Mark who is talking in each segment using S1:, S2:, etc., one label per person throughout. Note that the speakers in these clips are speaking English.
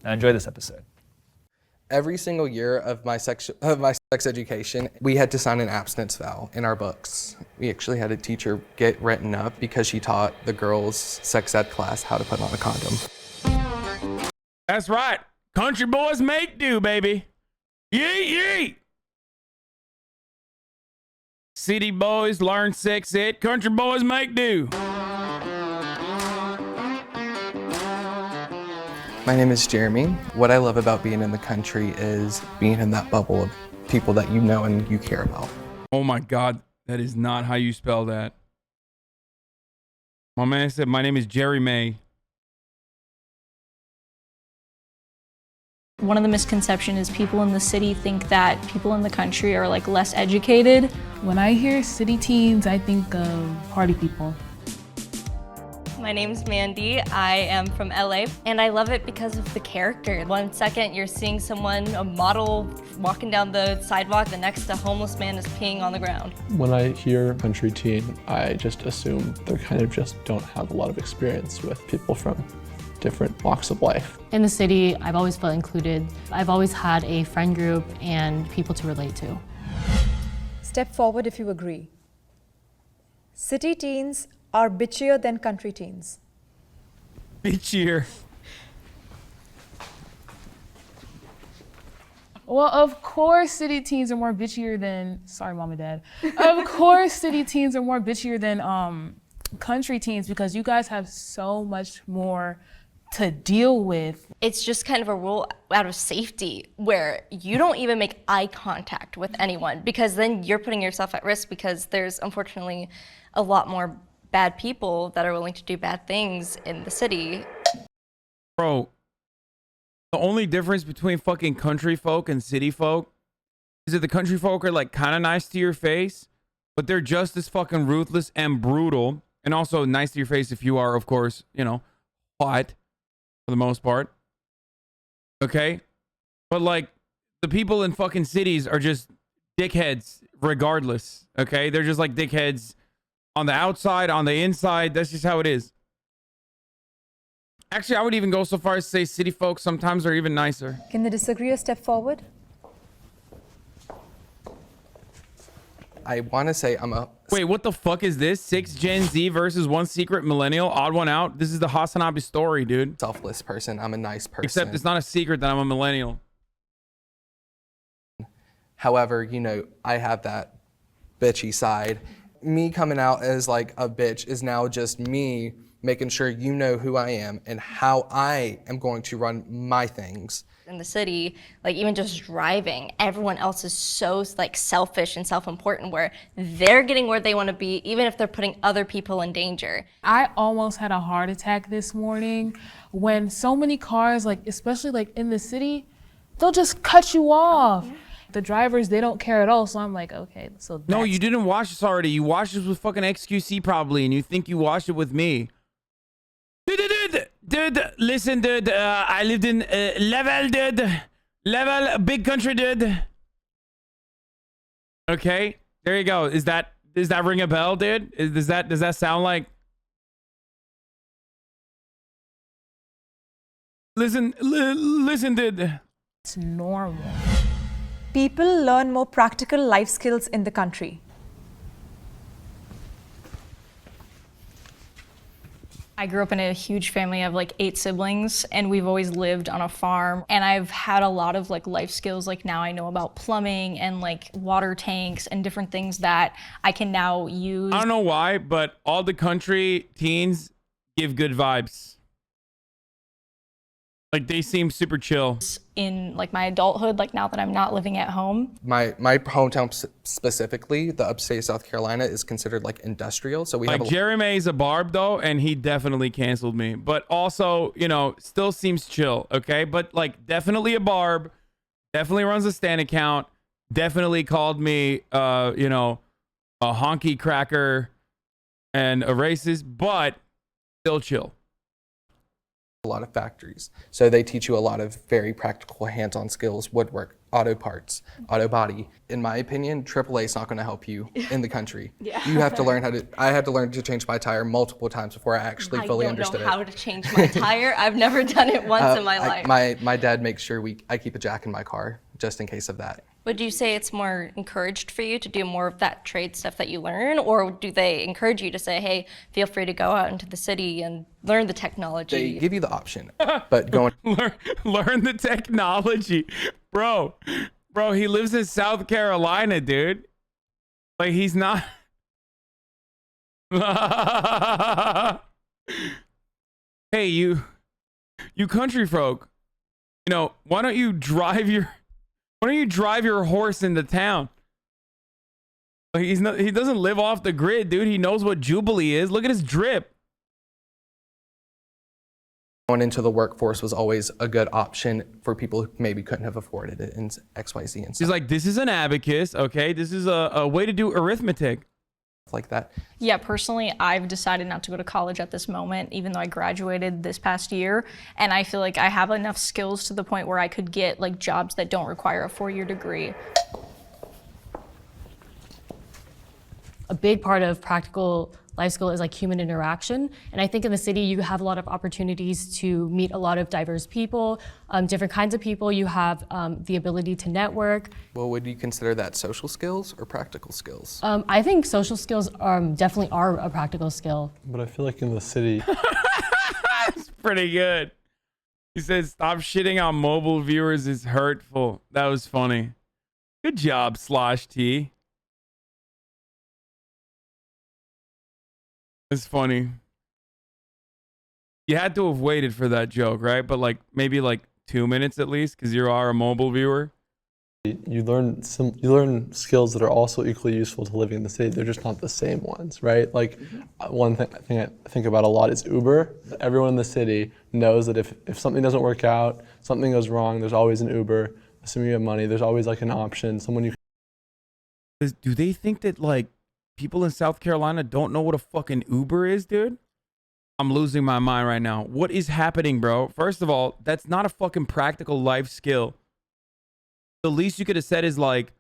S1: Now enjoy this episode.
S2: Every single year of my sex education, we had to sign an abstinence vow in our books. We actually had a teacher get written up because she taught the girls' sex ed class how to put on a condom.
S3: That's right. Country boys make do, baby. Yeet, yeet. City boys learn sex ed. Country boys make do.
S2: My name is Jeremy. What I love about being in the country is being in that bubble of people that you know and you care about.
S3: Oh my God, that is not how you spell that. My man said, my name is Jerry May.
S4: One of the misconceptions is people in the city think that people in the country are like less educated.
S5: When I hear city teens, I think of party people.
S6: My name's Mandy. I am from LA, and I love it because of the character. One second you're seeing someone, a model, walking down the sidewalk, the next a homeless man is peeing on the ground.
S7: When I hear country teen, I just assume they kind of just don't have a lot of experience with people from different walks of life.
S8: In the city, I've always felt included. I've always had a friend group and people to relate to.
S9: Step forward if you agree. City teens are bitchier than country teens.
S3: Bitchier.
S5: Well, of course city teens are more bitchier than, sorry mom and dad. Of course city teens are more bitchier than country teens because you guys have so much more to deal with.
S6: It's just kind of a rule out of safety where you don't even make eye contact with anyone because then you're putting yourself at risk because there's unfortunately a lot more bad people that are willing to do bad things in the city.
S3: Bro, the only difference between fucking country folk and city folk is that the country folk are like kind of nice to your face, but they're just as fucking ruthless and brutal, and also nice to your face if you are, of course, you know, hot for the most part. Okay? But like the people in fucking cities are just dickheads regardless. Okay? They're just like dickheads on the outside, on the inside. That's just how it is. Actually, I would even go so far as to say city folks sometimes are even nicer.
S9: Can the disagreeer step forward?
S2: I want to say I'm a...
S3: Wait, what the fuck is this? 6 Gen Z versus 1 secret millennial? Odd one out? This is the Hasanabi story, dude.
S2: Selfless person. I'm a nice person.
S3: Except it's not a secret that I'm a millennial.
S2: However, you know, I have that bitchy side. Me coming out as like a bitch is now just me making sure you know who I am and how I am going to run my things.
S6: In the city, like even just driving, everyone else is so like selfish and self-important where they're getting where they want to be, even if they're putting other people in danger.
S5: I almost had a heart attack this morning when so many cars, like especially like in the city, they'll just cut you off. The drivers, they don't care at all. So I'm like, okay, so
S3: no, you didn't wash this already. You washed this with fucking XQC probably, and you think you washed it with me. Dude, listen, dude. I lived in Level, dude. Level, big country, dude. Okay, there you go. Does that ring a bell, dude? Does that sound like? Listen, dude.
S5: It's normal.
S9: People learn more practical life skills in the country.
S4: I grew up in a huge family of like 8 siblings, and we've always lived on a farm, and I've had a lot of like life skills. Like now I know about plumbing and like water tanks and different things that I can now use.
S3: I don't know why, but all the country teens give good vibes. Like they seem super chill.
S4: In like my adulthood, like now that I'm not living at home.
S2: My hometown specifically, the upstate South Carolina, is considered like industrial. So we
S3: like
S2: have
S3: Jeremy's a barb though, and he definitely canceled me. But also, you know, still seems chill, okay? But like definitely a barb, definitely runs a Stan account, definitely called me you know, a honky cracker and a racist, but still chill.
S2: a lot of factories. So they teach you a lot of very practical hands-on skills, woodwork, auto parts, auto body. In my opinion, AAA is not going to help you in the country. You have to learn how to, I had to learn to change my tire multiple times before I actually fully understood it.
S6: I don't know how to change my tire. I've never done it once in my life.
S2: My dad makes sure I keep a jack in my car just in case of that.
S6: Would you say it's more encouraged for you to do more of that trade stuff that you learn, or do they encourage you to say, hey, feel free to go out into the city and learn the technology?
S2: They give you the option, but going
S3: learn the technology. Bro, he lives in South Carolina, dude. Like, he's not. Hey, you country folk, you know, why don't you drive your horse into town? Like, he doesn't live off the grid, dude. He knows what Jubilee is. Look at his drip.
S2: Going into the workforce was always a good option for people who maybe couldn't have afforded it in XYZ and stuff.
S3: He's like, this is an abacus, okay? This is a way to do arithmetic.
S2: Like that.
S4: Yeah, personally, I've decided not to go to college at this moment, even though I graduated this past year. And I feel like I have enough skills to the point where I could get like jobs that don't require a 4-year degree.
S8: A big part of practical life skill is like human interaction. And I think in the city, you have a lot of opportunities to meet a lot of diverse people, different kinds of people. You have the ability to network.
S2: Well, would you consider that social skills or practical skills?
S8: I think social skills definitely are a practical skill.
S7: But I feel like in the city,
S3: That's pretty good. He says, stop shitting on mobile viewers is hurtful. That was funny. Good job, Slosh T. It's funny. You had to have waited for that joke, right? But like maybe like 2 minutes at least, because you are a mobile viewer.
S7: you learn skills that are also equally useful to living in the city. They're just not the same ones, right? Like one thing I think about a lot is Uber. Everyone in the city knows that if something doesn't work out, something goes wrong, there's always an Uber. Assuming you have money, there's always like an option, someone you.
S3: Do they think that like people in South Carolina don't know what a fucking Uber is, dude? I'm losing my mind right now. What is happening, bro? First of all, that's not a fucking practical life skill. The least you could have said is like,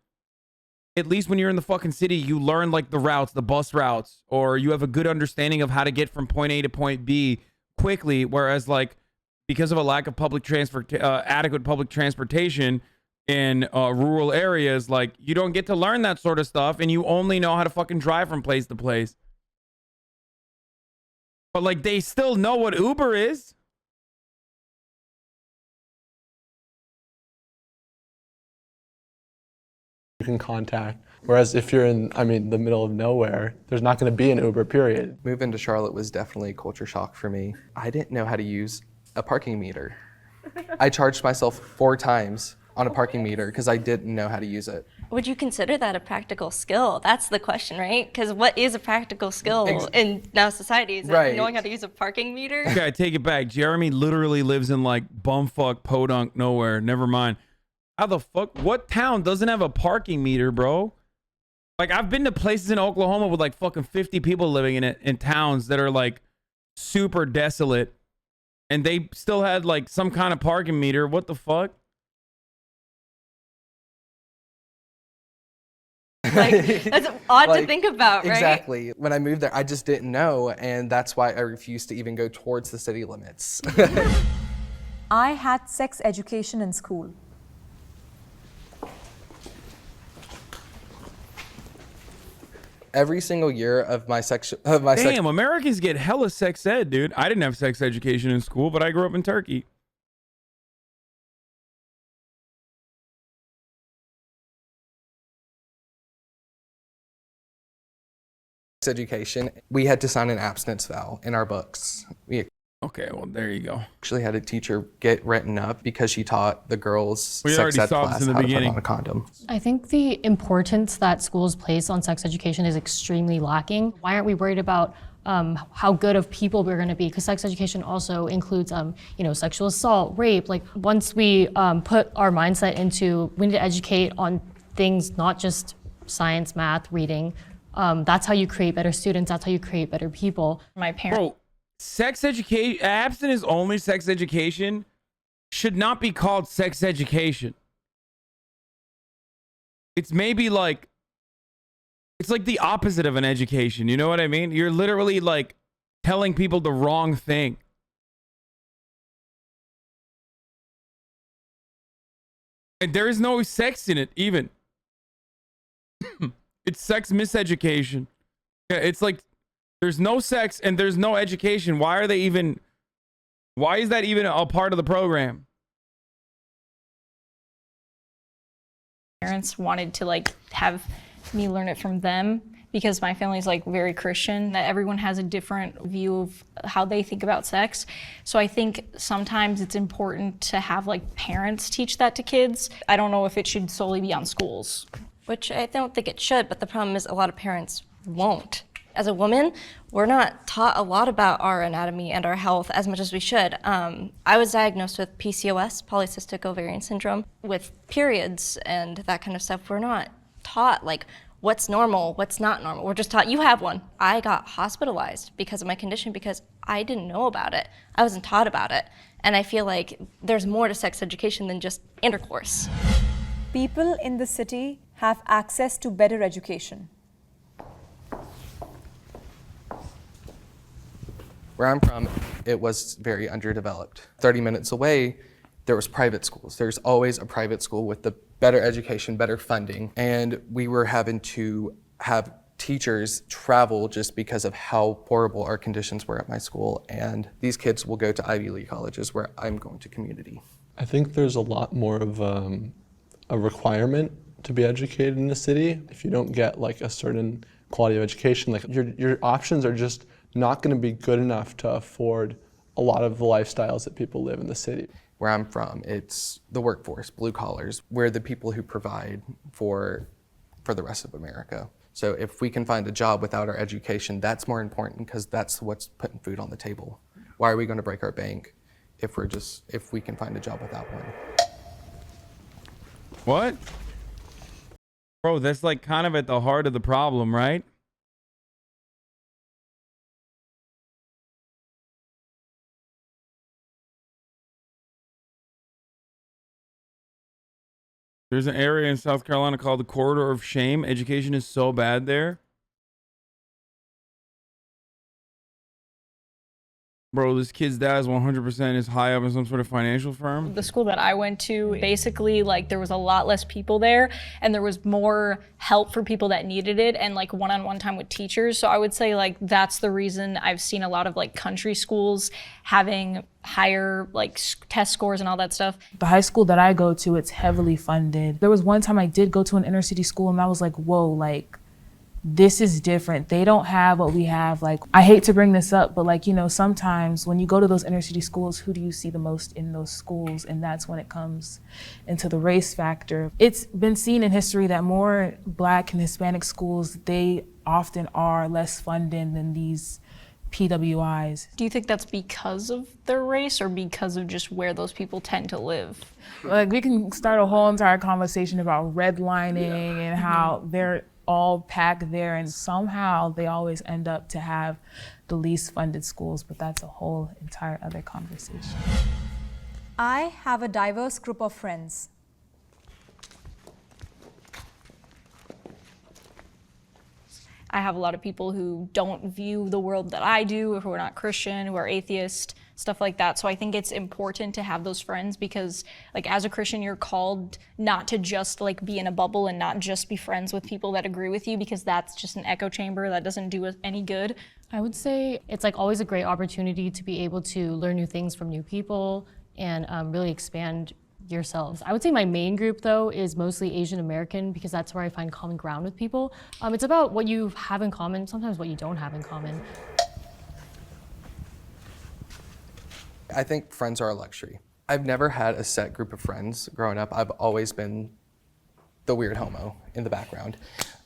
S3: at least when you're in the fucking city, you learn like the routes, the bus routes, or you have a good understanding of how to get from point A to point B quickly. Whereas like, because of a lack of adequate public transportation in rural areas, like you don't get to learn that sort of stuff, and you only know how to fucking drive from place to place. But like, they still know what Uber is.
S7: You can contact. Whereas if you're in, the middle of nowhere, there's not going to be an Uber, period.
S2: Moving to Charlotte was definitely a culture shock for me. I didn't know how to use a parking meter. I charged myself 4 times on a parking meter because I didn't know how to use it.
S6: Would you consider that a practical skill? That's the question, right? Because what is a practical skill in now society? Is it knowing how to use a parking meter?
S3: Okay, I take it back. Jeremy literally lives in like bumfuck podunk nowhere. Never mind. How the fuck? What town doesn't have a parking meter, bro? Like, I've been to places in Oklahoma with like fucking 50 people living in it, in towns that are like super desolate, and they still had like some kind of parking meter. What the fuck?
S6: Like, that's odd to think about, right?
S2: Exactly. When I moved there, I just didn't know, and that's why I refused to even go towards the city limits.
S9: I had sex education in school.
S2: Every single year of my
S3: Damn, Americans get hella sex ed, dude. I didn't have sex education in school, but I grew up in Turkey.
S2: education, we had to sign an abstinence vow in our books. We
S3: Okay, well, there you go.
S2: actually had a teacher get written up because she taught the girls
S3: We
S2: sex
S3: already
S2: ed
S3: saw this
S2: class
S3: in the
S2: how to
S3: beginning.
S2: put on a condom.
S8: I think the importance that schools place on sex education is extremely lacking. Why aren't we worried about how good of people we're going to be? Because sex education also includes, sexual assault, rape. Like once we put our mindset into, we need to educate on things, not just science, math, reading. That's how you create better students. That's how you create better people.
S4: My parents.
S3: Bro, sex education, abstinence only sex education should not be called sex education. it's maybe like, it's like the opposite of an education. You know what I mean? You're literally like telling people the wrong thing. And there is no sex in it, even. It's sex miseducation. Yeah, it's like there's no sex and there's no education. Why is that even a part of the program?
S4: Parents wanted to like have me learn it from them because my family's like very Christian, that everyone has a different view of how they think about sex. So I think sometimes it's important to have like parents teach that to kids. I don't know if it should solely be on schools.
S6: Which I don't think it should, but the problem is a lot of parents won't. As a woman, we're not taught a lot about our anatomy and our health as much as we should. I was diagnosed with PCOS, polycystic ovarian syndrome, with periods and that kind of stuff. We're not taught like what's normal, what's not normal. We're just taught you have one. I got hospitalized because of my condition because I didn't know about it. I wasn't taught about it. And I feel like there's more to sex education than just intercourse.
S9: People in the city have access to better education.
S2: Where I'm from, it was very underdeveloped. 30 minutes away, there was private schools. There's always a private school with the better education, better funding. And we were having to have teachers travel just because of how horrible our conditions were at my school. And these kids will go to Ivy League colleges where I'm going to community.
S7: I think there's a lot more of a requirement to be educated in the city. If you don't get like a certain quality of education, like your options are just not going to be good enough to afford a lot of the lifestyles that people live in the city.
S2: Where I'm from, it's the workforce, blue collars. We're the people who provide for the rest of America. So if we can find a job without our education, that's more important because that's what's putting food on the table. Why are we going to break our bank if we can find a job without one?
S3: What? Bro, that's like kind of at the heart of the problem, right? There's an area in South Carolina called the Corridor of Shame. Education is so bad there. Bro, this kid's dad is 100% is high up in some sort of financial firm.
S4: The school that I went to, basically, like, there was a lot less people there, and there was more help for people that needed it, and like one-on-one time with teachers. So I would say like that's the reason I've seen a lot of like country schools having higher like test scores and all that stuff.
S5: The high school that I go to, it's heavily funded. There was one time I did go to an inner city school and I was like, whoa, like, this is different. They don't have what we have. Like, I hate to bring this up, but like, you know, sometimes when you go to those inner city schools, who do you see the most in those schools? And that's when it comes into the race factor. It's been seen in history that more Black and Hispanic schools, they often are less funded than these PWIs.
S4: Do you think that's because of their race or because of just where those people tend to live?
S5: Like, we can start a whole entire conversation about redlining and how they're all packed there, and somehow they always end up to have the least funded schools, but that's a whole entire other conversation.
S9: I have a diverse group of friends.
S4: I have a lot of people who don't view the world that I do, who are not Christian, who are atheist, stuff like that. So I think it's important to have those friends because like as a Christian, you're called not to just like be in a bubble and not just be friends with people that agree with you because that's just an echo chamber that doesn't do us any good.
S8: I would say it's like always a great opportunity to be able to learn new things from new people and really expand yourselves. I would say my main group though is mostly Asian American because that's where I find common ground with people. It's about what you have in common, sometimes what you don't have in common.
S2: I think friends are a luxury. I've never had a set group of friends growing up. I've always been the weird homo in the background.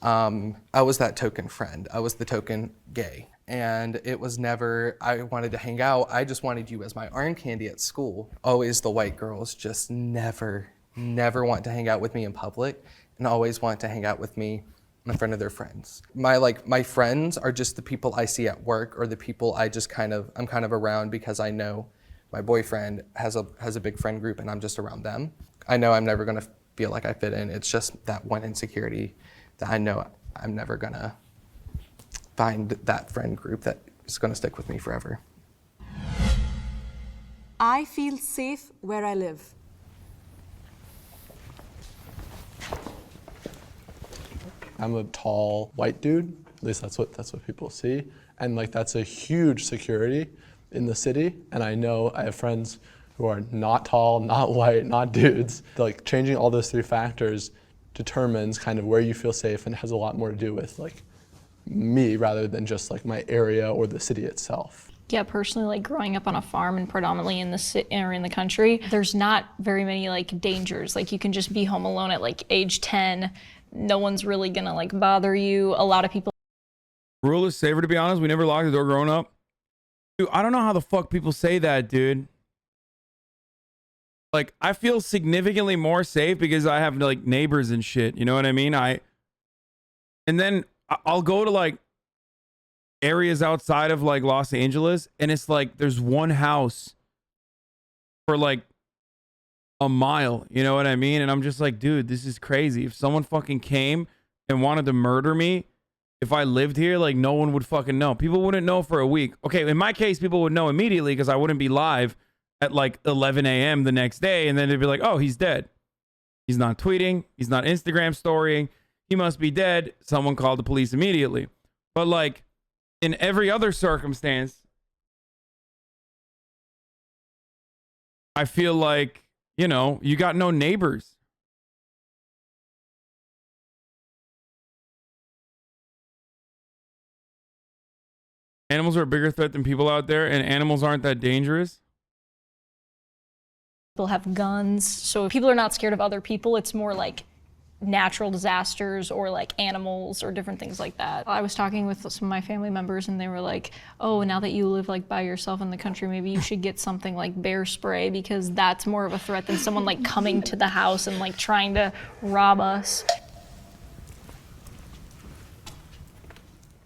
S2: I was that token friend. I was the token gay. And it was never, I wanted to hang out. I just wanted you as my arm candy at school. Always the white girls just never want to hang out with me in public and always want to hang out with me in front of their friends. My friends are just the people I see at work or the people I'm kind of around because I know my boyfriend has a big friend group and I'm just around them. I know I'm never gonna feel like I fit in. It's just that one insecurity that I know I'm never gonna find that friend group that is gonna stick with me forever.
S9: I feel safe where I live.
S7: I'm a tall white dude, at least that's what people see. And like that's a huge security in the city. And I know I have friends who are not tall, not white, not dudes. Like changing all those three factors determines kind of where you feel safe and has a lot more to do with like me rather than just like my area or the city itself.
S4: Yeah, personally, like growing up on a farm and predominantly in the city or in the country, there's not very many like dangers. Like you can just be home alone at like age 10. No one's really gonna like bother you. A lot of people.
S3: Rule is safer, to be honest. We never locked the door growing up. Dude, I don't know how the fuck people say that, dude. Like, I feel significantly more safe because I have like neighbors and shit. You know what I mean? And then I'll go to like areas outside of like Los Angeles, and it's like there's one house for like a mile. You know what I mean? And I'm just like, dude, this is crazy. If someone fucking came and wanted to murder me, if I lived here, like no one would fucking know. People wouldn't know for a week. Okay, in my case, people would know immediately because I wouldn't be live at like 11 a.m. the next day, and then they'd be like, oh, he's dead. He's not tweeting. He's not Instagram storying. He must be dead. Someone called the police immediately. But like in every other circumstance, I feel like, you know, you got no neighbors. Animals are a bigger threat than people out there, and animals aren't that dangerous.
S4: People have guns, so if people are not scared of other people, it's more like natural disasters or like animals or different things like that. I was talking with some of my family members and they were like, oh, now that you live like by yourself in the country, maybe you should get something like bear spray because that's more of a threat than someone like coming to the house and like trying to rob us.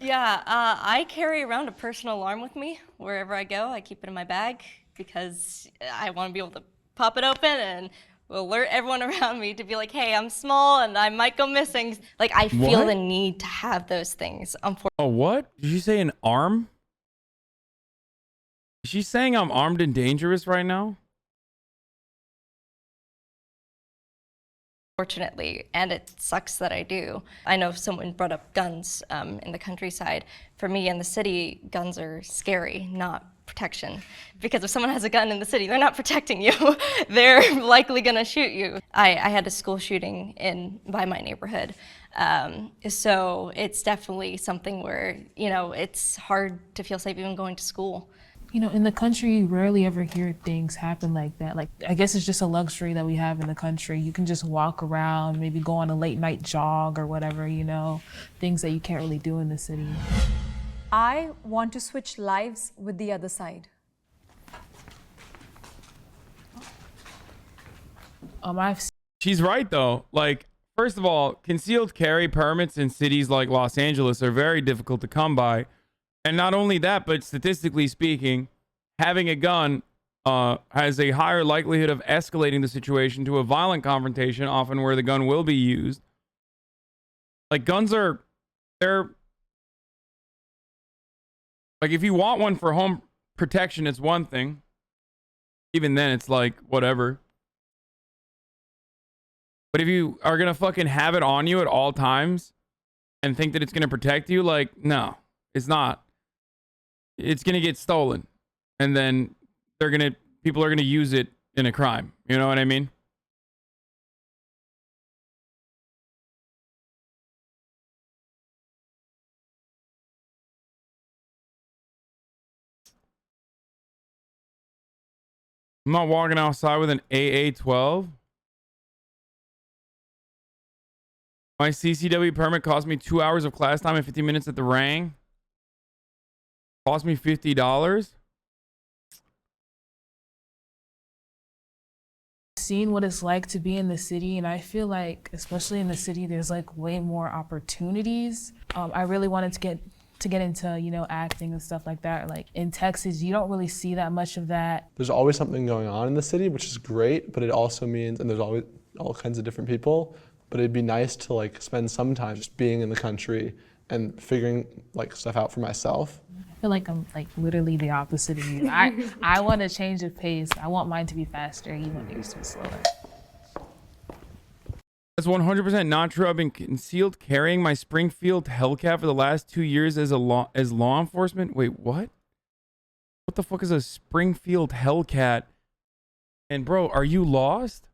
S6: Yeah, I carry around a personal alarm with me wherever I go. I keep it in my bag because I want to be able to pop it open and alert everyone around me to be like, hey, I'm small and I might go missing. Like, I feel
S3: What?
S6: the need to have those things.
S3: Oh, what? Did you say an arm? Is she saying I'm armed and dangerous right now?
S6: Unfortunately, and it sucks that I do. I know someone brought up guns in the countryside. For me in the city, guns are scary, not protection. Because if someone has a gun in the city, they're not protecting you. They're likely gonna shoot you. I had a school shooting by my neighborhood. So it's definitely something where, you know, it's hard to feel safe even going to school.
S5: You know, in the country, you rarely ever hear things happen like that. Like, I guess it's just a luxury that we have in the country. You can just walk around, maybe go on a late night jog or whatever, you know, things that you can't really do in the city.
S9: I want to switch lives with the other side.
S3: She's right, though. Like, first of all, concealed carry permits in cities like Los Angeles are very difficult to come by. And not only that, but statistically speaking, having a gun has a higher likelihood of escalating the situation to a violent confrontation, often where the gun will be used. Like, guns they're... Like, if you want one for home protection, it's one thing. Even then, it's like, whatever. But if you are going to fucking have it on you at all times and think that it's going to protect you, like, no, it's not. It's going to get stolen. And then people are going to use it in a crime. You know what I mean? I'm not walking outside with an AA-12. My CCW permit cost me 2 hours of class time and 15 minutes at the Rang. Cost me $50.
S5: Seen what it's like to be in the city, and I feel like, especially in the city, there's like way more opportunities. I really wanted to get into, you know, acting and stuff like that. Like in Texas, you don't really see that much of that.
S7: There's always something going on in the city, which is great, but it also means, and there's always all kinds of different people, but it'd be nice to like spend some time just being in the country and figuring like stuff out for myself.
S5: I feel like I'm like literally the opposite of you. I want to change the pace. I want mine to be faster. You want yours to be slower.
S3: That's 100% not true. I've been concealed carrying my Springfield Hellcat for the last 2 years as law enforcement. Wait, what? What the fuck is a Springfield Hellcat? And bro, are you lost?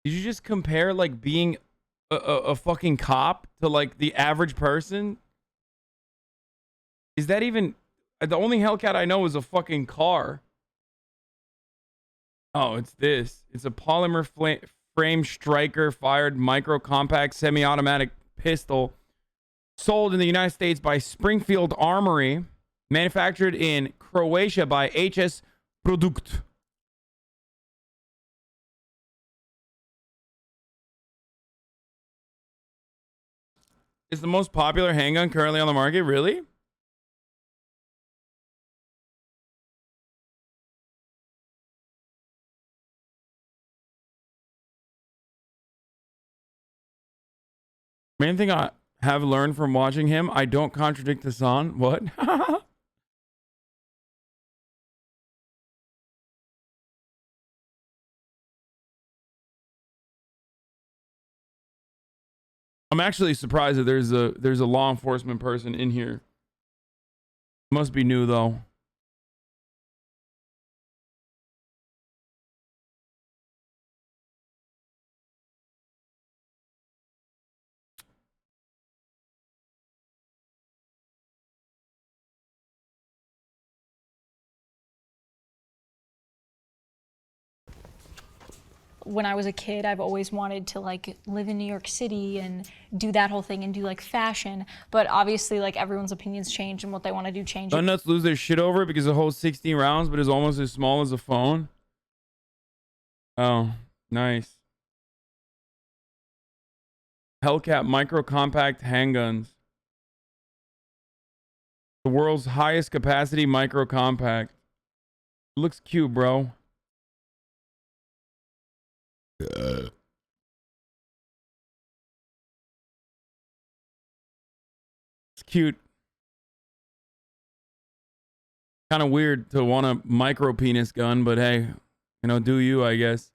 S3: Did you just compare like being a fucking cop to like the average person? Is that even the only Hellcat I know is a fucking car? Oh, it's this. It's a polymer frame striker fired micro compact semi-automatic pistol sold in the United States by Springfield Armory, manufactured in Croatia by HS Produkt. It's the most popular handgun currently on the market, really? Main thing I have learned from watching him, I don't contradict Hassan. What? I'm actually surprised that there's a law enforcement person in here. Must be new though.
S4: When I was a kid, I've always wanted to like live in New York City and do that whole thing and do like fashion. But obviously like everyone's opinions change and what they want to do changes.
S3: Gun nuts lose their shit over it because it holds 16 rounds but is almost as small as a phone. Oh, nice. Hellcat micro compact handguns. The world's highest capacity micro compact. Looks cute, bro. It's cute. Kind of weird to want a micro penis gun, but hey, you know, do you, I guess.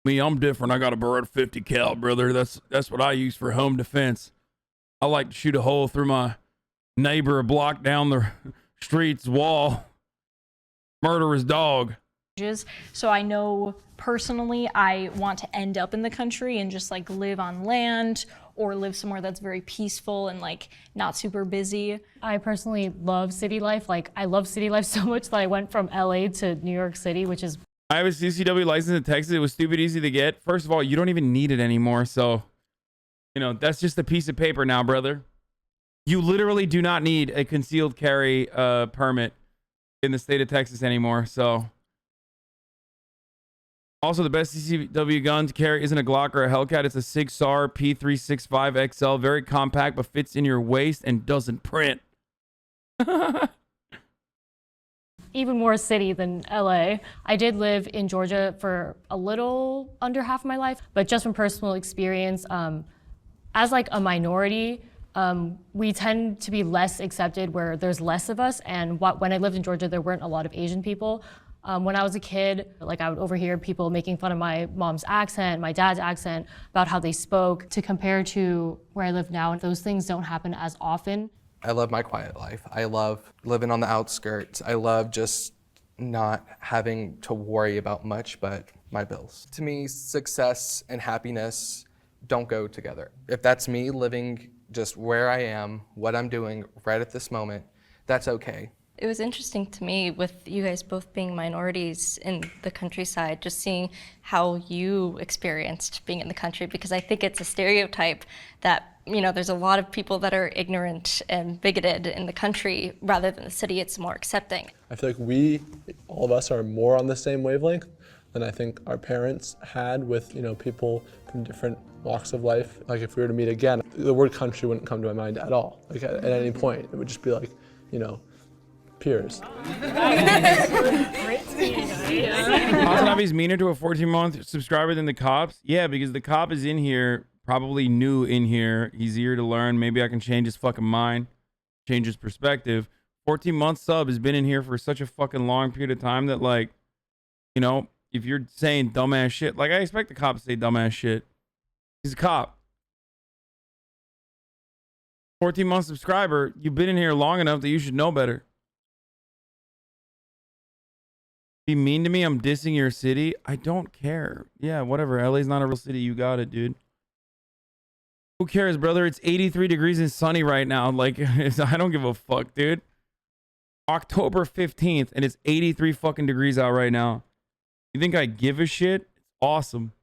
S3: Me, I'm different. I got a Beretta 50 cal, brother. That's what I use for home defense. I like to shoot a hole through my neighbor a block down the street's wall. Murder his dog.
S4: So I know personally I want to end up in the country and just like live on land or live somewhere that's very peaceful and like not super busy.
S8: I personally love city life. Like I love city life so much that I went from LA to New York City, which is...
S3: I have a CCW license in Texas. It was stupid easy to get. First of all, you don't even need it anymore. So, you know, that's just a piece of paper now, brother. You literally do not need a concealed carry permit in the state of Texas anymore. So also the best CCW gun to carry isn't a Glock or a Hellcat. It's a Sig Sauer P365 XL. Very compact, but fits in your waist and doesn't print.
S8: Even more city than LA. I did live in Georgia for a little under half of my life, but just from personal experience, as like a minority, we tend to be less accepted where there's less of us. And when I lived in Georgia, there weren't a lot of Asian people. When I was a kid, like I would overhear people making fun of my mom's accent, my dad's accent, about how they spoke. To compare to where I live now, those things don't happen as often.
S2: I love my quiet life. I love living on the outskirts. I love just not having to worry about much but my bills. To me, success and happiness don't go together. If that's me living just where I am, what I'm doing right at this moment, that's okay.
S6: It was interesting to me with you guys both being minorities in the countryside, just seeing how you experienced being in the country, because I think it's a stereotype that, you know, there's a lot of people that are ignorant and bigoted in the country rather than the city. It's more accepting.
S7: I feel like all of us are more on the same wavelength than I think our parents had with, you know, people from different walks of life. Like if we were to meet again, the word country wouldn't come to my mind at all. Like at any point, it would just be like, you know, peers.
S3: Hasanabi's meaner to a 14-month subscriber than the cops? Yeah, because the cop is in here, probably new in here. He's eager to learn. Maybe I can change his fucking mind, change his perspective. 14-month sub has been in here for such a fucking long period of time that, like, you know, if you're saying dumbass shit, like, I expect the cop to say dumbass shit. He's a cop. 14-month subscriber, you've been in here long enough that you should know better. Be mean to me, I'm dissing your city. I don't care. Yeah, whatever. LA's not a real city. You got it, dude. Who cares, brother? It's 83 degrees and sunny right now. Like, I don't give a fuck, dude. October 15th, and it's 83 fucking degrees out right now. You think I give a shit? It's awesome.